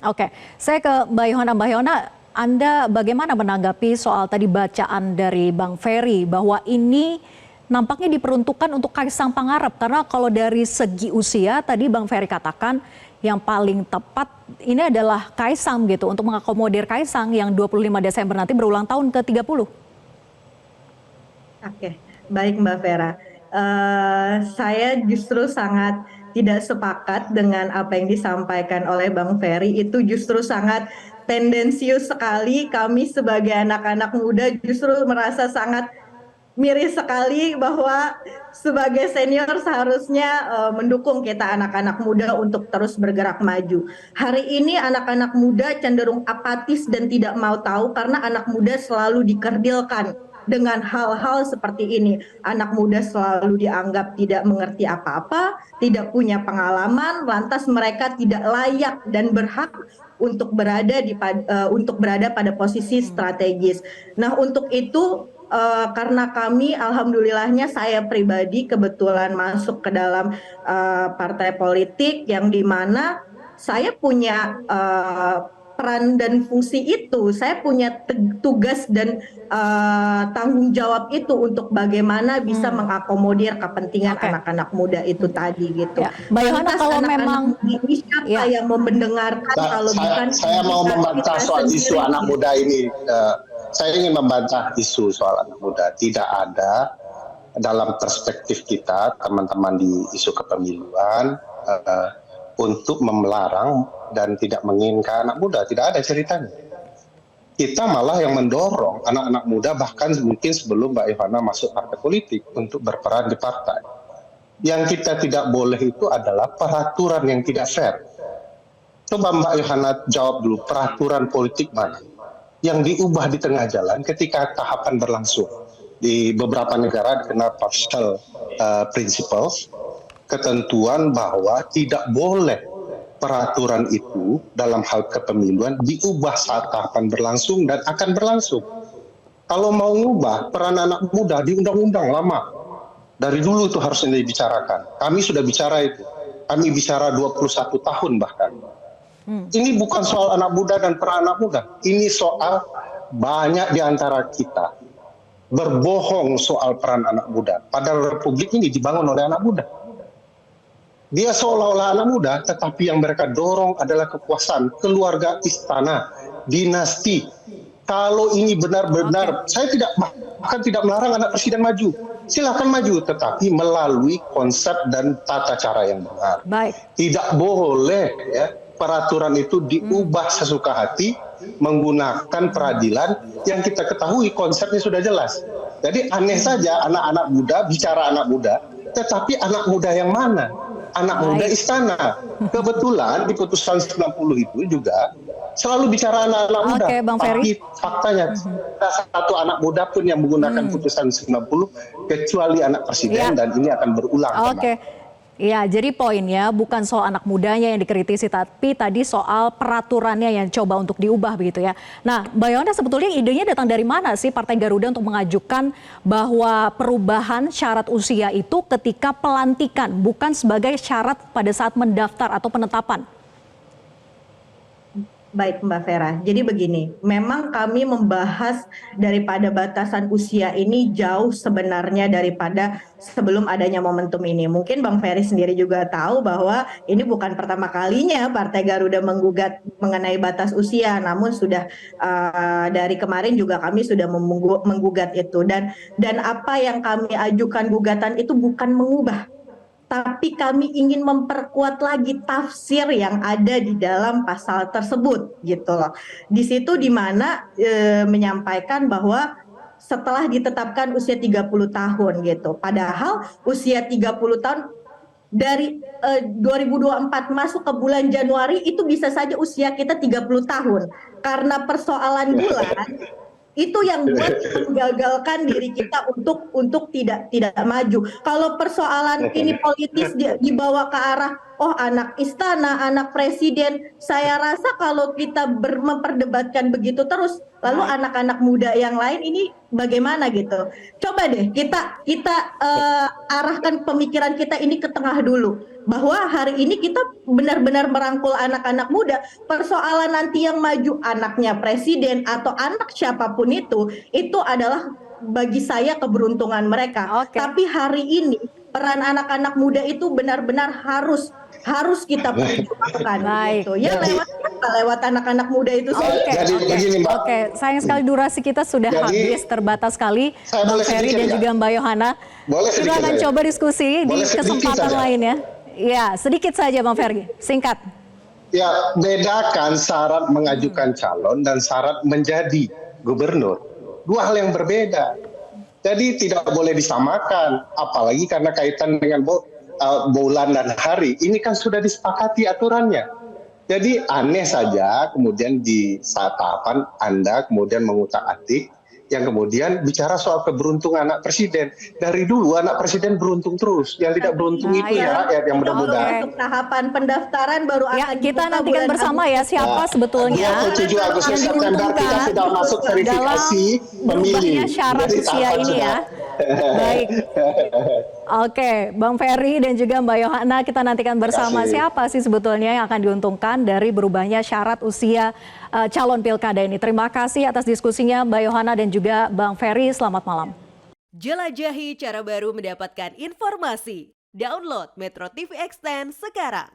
Oke. Saya ke Mbak Yohana. Mbak Yohana, Anda bagaimana menanggapi soal tadi bacaan dari Bang Ferry bahwa ini nampaknya diperuntukkan untuk Kaisang Pangarep? Karena kalau dari segi usia tadi Bang Ferry katakan yang paling tepat ini adalah Kaisang gitu untuk mengakomodir Kaisang yang 25 Desember nanti berulang tahun ke-30. Oke, baik Mbak Vera. Saya justru sangat tidak sepakat dengan apa yang disampaikan oleh Bang Ferry. Itu justru sangat tendensius sekali. Kami sebagai anak-anak muda justru merasa sangat miris sekali bahwa sebagai senior seharusnya mendukung kita anak-anak muda untuk terus bergerak maju. Hari ini anak-anak muda cenderung apatis dan tidak mau tahu karena anak muda selalu dikerdilkan dengan hal-hal seperti ini. Anak muda selalu dianggap tidak mengerti apa-apa, tidak punya pengalaman, lantas mereka tidak layak dan berhak untuk berada pada posisi strategis. Nah, untuk itu karena kami alhamdulillahnya saya pribadi kebetulan masuk ke dalam partai politik yang dimana saya punya peran dan fungsi itu, saya punya tugas dan tanggung jawab itu untuk bagaimana bisa mengakomodir kepentingan anak-anak muda itu tadi gitu. Ya, Mbak Yohana, Lantas kalau anak-anak memang muda ini siapa yang mau mendengarkan kalau bukan Saya mau membantah soal isu anak muda ini. Saya ingin membantah isu soal anak muda. Tidak ada dalam perspektif kita, teman-teman di isu kepemiluan, untuk melarang dan tidak menginginkan anak muda. Tidak ada ceritanya. Kita malah yang mendorong anak-anak muda, bahkan mungkin sebelum Mbak Ivana masuk partai politik, untuk berperan di partai. Yang kita tidak boleh itu adalah peraturan yang tidak fair. Coba Mbak Yohana jawab dulu, peraturan politik mana yang diubah di tengah jalan ketika tahapan berlangsung? Di beberapa negara dikenal partial principles, ketentuan bahwa tidak boleh peraturan itu dalam hal kepemiluan diubah saat tahapan berlangsung dan akan berlangsung. Kalau mau ngubah peran anak muda di undang-undang lama, dari dulu itu harusnya dibicarakan. Kami sudah bicara itu. Kami bicara 21 tahun bahkan. Ini bukan soal anak muda dan peran anak muda. Ini soal banyak di antara kita berbohong soal peran anak muda. Padahal republik ini dibangun oleh anak muda. Dia seolah-olah anak muda, tetapi yang mereka dorong adalah kekuasaan, keluarga istana, dinasti. Kalau ini benar-benar, saya bahkan tidak melarang anak presiden maju. Silakan maju, tetapi melalui konsep dan tata cara yang benar. Baik. Tidak boleh ya, peraturan itu diubah sesuka hati menggunakan peradilan yang kita ketahui konsepnya sudah jelas. Jadi aneh saja anak-anak muda bicara anak muda, tetapi anak muda yang mana? Anak muda istana. Kebetulan di putusan 90 itu juga selalu bicara anak-anak muda. Oke, Bang Ferry. Tapi faktanya tidak satu anak muda pun yang menggunakan putusan 90 kecuali anak presiden, dan ini akan berulang. Oke. Ya, jadi poinnya bukan soal anak mudanya yang dikritisi, tapi tadi soal peraturannya yang coba untuk diubah begitu ya. Nah, Mbak Yona, sebetulnya idenya datang dari mana sih Partai Garuda untuk mengajukan bahwa perubahan syarat usia itu ketika pelantikan, bukan sebagai syarat pada saat mendaftar atau penetapan? Baik Mbak Vera, jadi begini, memang kami membahas daripada batasan usia ini jauh sebenarnya daripada sebelum adanya momentum ini. Mungkin Bang Ferry sendiri juga tahu bahwa ini bukan pertama kalinya Partai Garuda menggugat mengenai batas usia, namun sudah dari kemarin juga kami sudah menggugat itu. Dan apa yang kami ajukan gugatan itu bukan mengubah, tapi kami ingin memperkuat lagi tafsir yang ada di dalam pasal tersebut gitu loh. Di situ di mana menyampaikan bahwa setelah ditetapkan usia 30 tahun gitu. Padahal usia 30 tahun dari 2024 masuk ke bulan Januari itu bisa saja usia kita 30 tahun. Karena persoalan bulan itu yang buat menggagalkan diri kita untuk tidak maju. Kalau persoalan ini politis dibawa ke arah anak istana, anak presiden, saya rasa kalau kita memperdebatkan begitu terus, lalu anak-anak muda yang lain ini bagaimana gitu. Coba deh kita arahkan pemikiran kita ini ke tengah dulu. bahwa hari ini kita benar-benar merangkul anak-anak muda. Persoalan nanti yang maju anaknya presiden atau anak siapapun itu adalah bagi saya keberuntungan mereka. Oke. Tapi hari ini peran anak-anak muda itu benar-benar harus kita perjuangkan Baik. gitu. Ya lewat anak-anak muda itu Oke, Jadi begini, Mbak. Oke, sayang sekali durasi kita sudah Jadi, habis, terbatas sekali. saya Bang boleh Ferry sedikit dan nggak? juga Mbak Yohana. Boleh Kita sedikit akan saja? coba diskusi di Boleh sedikit kesempatan saja? lain ya. Ya, sedikit saja Bang Ferry, singkat. Ya, bedakan syarat mengajukan calon dan syarat menjadi gubernur. Dua hal yang berbeda. Jadi tidak boleh disamakan, apalagi karena kaitan dengan bulan dan hari. Ini kan sudah disepakati aturannya. Jadi aneh saja kemudian di saat tahapan Anda kemudian mengutak-atik yang kemudian bicara soal keberuntungan anak presiden. Dari dulu anak presiden beruntung terus. Yang tidak beruntung itu ya rakyat yang mudah-mudahan. Untuk tahapan pendaftaran baru Ya, akan kita dibuka nantikan bulan bersama ya siapa sebetulnya 27 Agustus yang September kita diuntungkan sudah masuk verifikasi dalam pemilih. berubahnya syarat Jadi usia tahapan ini ya. sudah. Baik. Oke, Bang Ferry dan juga Mbak Yohana, kita nantikan bersama kasih. siapa sih sebetulnya yang akan diuntungkan dari berubahnya syarat usia calon pilkada ini. Terima kasih atas diskusinya Mbak Yohana dan juga Bang Ferry. Selamat malam. Jelajahi cara baru mendapatkan informasi. Download Metro TV Extend sekarang.